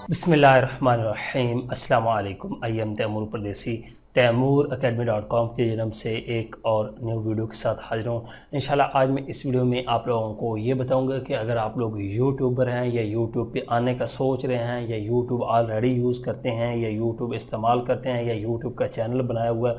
बिस्मिल्लाहिर्रहमानिर्रहीम। अस्सलाम वालेकुम। आई एम तैमूर परदेसी तैमूर academy.com के जन्म से एक और न्यू वीडियो के साथ हाजिर हूँ। इंशाल्लाह आज मैं इस वीडियो में आप लोगों को ये बताऊंगा कि अगर आप लोग यूट्यूबर हैं या यूट्यूब पे आने का सोच रहे हैं या यूट्यूब ऑलरेडी यूज़ करते हैं या यूट्यूब इस्तेमाल करते हैं या यूट्यूब का चैनल बनाया हुआ है,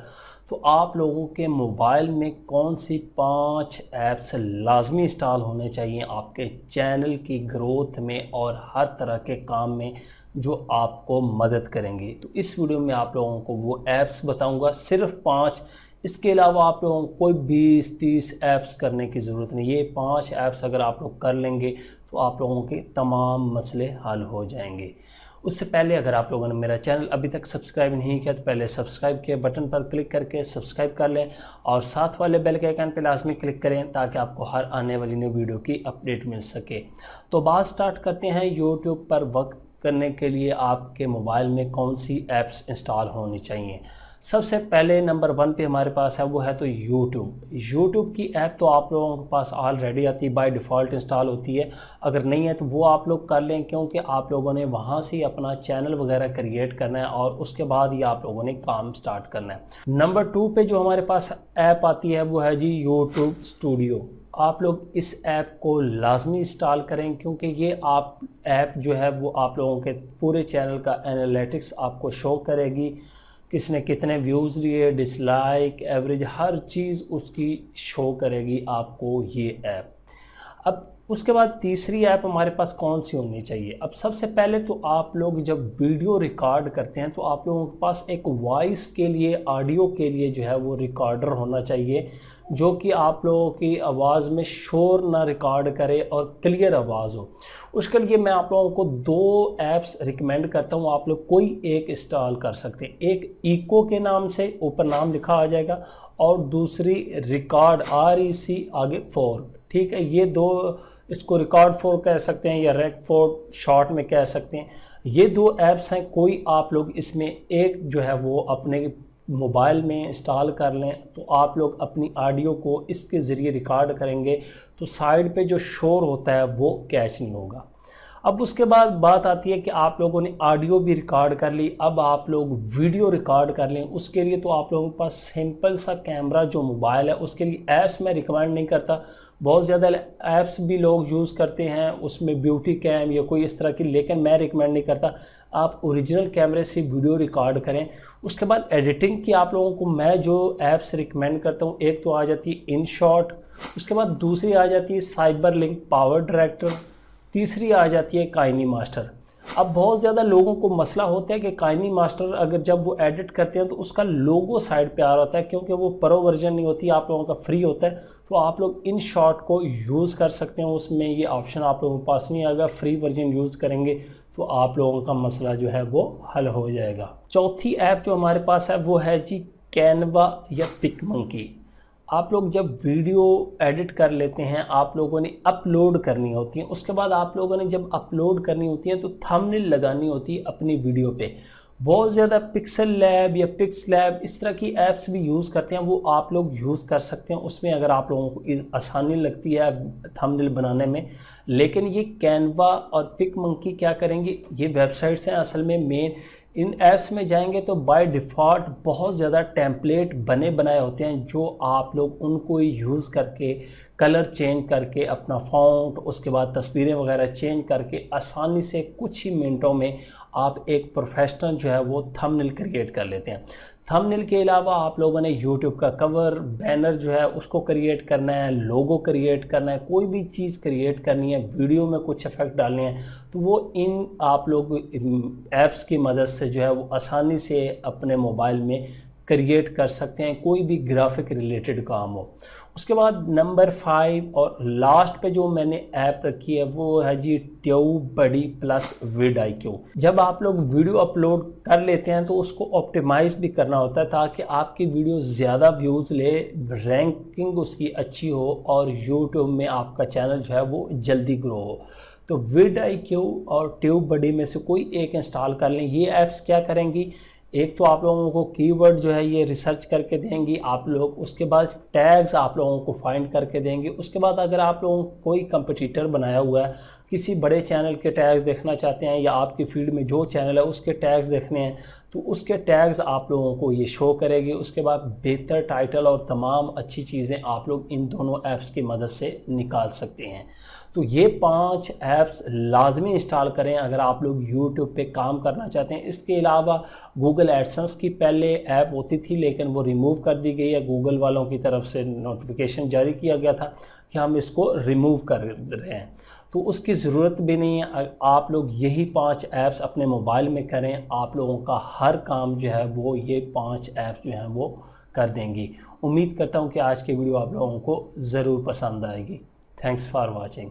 तो आप लोगों के मोबाइल में कौन सी 5 ऐप्स लाजमी इंस्टॉल होने चाहिए आपके चैनल की ग्रोथ में और हर तरह के काम में जो आपको मदद करेंगी। तो इस वीडियो में आप लोगों को वो ऐप्स बताऊंगा, सिर्फ 5। इसके अलावा आप लोगों को कोई 20-30 ऐप्स करने की ज़रूरत नहीं। ये 5 ऐप्स अगर आप लोग कर लेंगे तो आप लोगों के तमाम मसले हल हो जाएंगे। उससे पहले अगर आप लोगों ने मेरा चैनल अभी तक सब्सक्राइब नहीं किया तो पहले सब्सक्राइब के बटन पर क्लिक करके सब्सक्राइब कर लें और साथ वाले बेल के आइकन पर लाजमी क्लिक करें ताकि आपको हर आने वाली न्यू वीडियो की अपडेट मिल सके। तो बात स्टार्ट करते हैं। यूट्यूब पर वर्क करने के लिए आपके मोबाइल में कौन सी ऐप्स इंस्टॉल होनी चाहिए। सबसे पहले नंबर 1 पे हमारे पास है, वो है तो यूट्यूब की ऐप तो आप लोगों के पास ऑलरेडी आती है, बाय डिफ़ॉल्ट इंस्टॉल होती है। अगर नहीं है तो वो आप लोग कर लें, क्योंकि आप लोगों ने वहाँ से अपना चैनल वगैरह क्रिएट करना है और उसके बाद ही आप लोगों ने काम स्टार्ट करना है। नंबर 2 पे जो हमारे पास ऐप आती है वो है जी यूट्यूब स्टूडियो। आप लोग इस ऐप को लाजमी इंस्टॉल करें, क्योंकि ये आप ऐप जो है वो आप लोगों के पूरे चैनल का एनालिटिक्स आपको शो करेगी, किसने कितने व्यूज़ लिए, डिसलाइक, एवरेज, हर चीज़ उसकी शो करेगी आपको ये ऐप। अब उसके बाद तीसरी ऐप हमारे पास कौन सी होनी चाहिए। अब सबसे पहले तो आप लोग जब वीडियो रिकॉर्ड करते हैं तो आप लोगों के पास एक वॉइस के लिए, ऑडियो के लिए जो है वो रिकॉर्डर होना चाहिए, जो कि आप लोगों की आवाज़ में शोर ना रिकॉर्ड करे और क्लियर आवाज़ हो। उसके लिए मैं आप लोगों को 2 ऐप्स रिकमेंड करता हूँ, आप लोग कोई एक इंस्टॉल कर सकते हैं। एक इको के नाम से ऊपर नाम लिखा आ जाएगा और दूसरी रिकॉर्ड REC आगे 4, ठीक है। ये 2, इसको रिकॉर्ड 4 कह सकते हैं या रेक 4 शॉर्ट में कह सकते हैं। ये 2 ऐप्स हैं, कोई आप लोग इसमें एक जो है वो अपने मोबाइल में इंस्टॉल कर लें तो आप लोग अपनी ऑडियो को इसके ज़रिए रिकॉर्ड करेंगे तो साइड पे जो शोर होता है वो कैच नहीं होगा। अब उसके बाद बात आती है कि आप लोगों ने ऑडियो भी रिकॉर्ड कर ली, अब आप लोग वीडियो रिकॉर्ड कर लें। उसके लिए तो आप लोगों के पास सिंपल सा कैमरा जो मोबाइल है, उसके लिए ऐप्स मैं रिकमेंड नहीं करता। बहुत ज़्यादा ऐप्स भी लोग यूज़ करते हैं उसमें ब्यूटी कैम या कोई इस तरह की, लेकिन मैं रिकमेंड नहीं करता। आप ओरिजिनल कैमरे से वीडियो रिकॉर्ड करें। उसके बाद एडिटिंग की आप लोगों को मैं जो ऐप्स रिकमेंड करता हूँ, एक तो आ जाती है InShot, उसके बाद दूसरी आ जाती है साइबरलिंक पावर डायरेक्टर, तीसरी आ जाती है काइनी मास्टर। अब बहुत ज़्यादा लोगों को मसला होता है कि काइनी मास्टर अगर जब वो एडिट करते हैं तो उसका लोगो साइड पे आ रहा होता है, क्योंकि वो प्रो वर्जन नहीं होती, आप लोगों का फ्री होता है। तो आप लोग InShot को यूज़ कर सकते हैं, उसमें ये ऑप्शन आप लोगों के पास नहीं आएगा। फ्री वर्जन यूज़ करेंगे तो आप लोगों का मसला जो है वो हल हो जाएगा। चौथी ऐप जो हमारे पास है वो है जी कैनवा या पिकमंकी। आप लोग जब वीडियो एडिट कर लेते हैं, आप लोगों ने अपलोड करनी होती है, उसके बाद आप लोगों ने जब अपलोड करनी होती है तो थंबनेल लगानी होती है अपनी वीडियो पे। बहुत ज़्यादा पिक्सल लैब या पिक्स लैब इस तरह की ऐप्स भी यूज़ करते हैं, वो आप लोग यूज़ कर सकते हैं उसमें, अगर आप लोगों को आसानी लगती है थंबनेल बनाने में। लेकिन ये कैनवा और पिकमंकी क्या करेंगे, ये वेबसाइट्स हैं असल में मेन। इन ऐप्स में जाएंगे तो बाय डिफ़ॉल्ट बहुत ज़्यादा टेम्पलेट बने बनाए होते हैं, जो आप लोग उनको यूज़ करके कलर चेंज करके अपना फ़ॉन्ट, उसके बाद तस्वीरें वगैरह चेंज करके आसानी से कुछ ही मिनटों में आप एक प्रोफेशनल जो है वो थंबनेल क्रिएट कर लेते हैं। थंबनेल के अलावा आप लोगों ने यूट्यूब का कवर, बैनर जो है उसको क्रिएट करना है, लोगो क्रिएट करना है, कोई भी चीज़ क्रिएट करनी है, वीडियो में कुछ इफेक्ट डालने हैं, तो वो इन आप लोग ऐप्स की मदद से जो है वो आसानी से अपने मोबाइल में क्रिएट कर सकते हैं, कोई भी ग्राफिक रिलेटेड काम हो। उसके बाद नंबर 5 और लास्ट पे जो मैंने ऐप रखी है वो है जी ट्यूबबडी प्लस vidIQ। जब आप लोग वीडियो अपलोड कर लेते हैं तो उसको ऑप्टिमाइज भी करना होता है ताकि आपकी वीडियो ज़्यादा व्यूज़ ले, रैंकिंग उसकी अच्छी हो और यूट्यूब में आपका चैनल जो है वो जल्दी ग्रो हो। तो vidIQ और ट्यूबबडी में से कोई एक इंस्टॉल कर लें। ये ऐप्स क्या करेंगी, एक तो आप लोगों को कीवर्ड जो है ये रिसर्च करके देंगी आप लोग, उसके बाद टैग्स आप लोगों को फाइंड करके देंगे। उसके बाद अगर आप लोगों को कोई कंपटीटर बनाया हुआ है, किसी बड़े चैनल के टैग्स देखना चाहते हैं या आपकी फील्ड में जो चैनल है उसके टैग्स देखने हैं, तो उसके टैग्स आप लोगों को ये शो करेगी। उसके बाद बेहतर टाइटल और तमाम अच्छी चीज़ें आप लोग इन दोनों ऐप्स की मदद से निकाल सकते हैं। तो ये 5 ऐप्स लाजमी इंस्टॉल करें अगर आप लोग यूट्यूब पे काम करना चाहते हैं। इसके अलावा गूगल एडसेंस की पहले ऐप होती थी लेकिन वो रिमूव कर दी गई है, गूगल वालों की तरफ से नोटिफिकेशन जारी किया गया था कि हम इसको रिमूव कर रहे हैं, तो उसकी ज़रूरत भी नहीं है। आप लोग यही 5 ऐप्स अपने मोबाइल में करें, आप लोगों का हर काम जो है वो ये 5 ऐप्स जो हैं वो कर देंगी। उम्मीद करता हूँ कि आज की वीडियो आप लोगों को ज़रूर पसंद आएगी। Thanks for watching.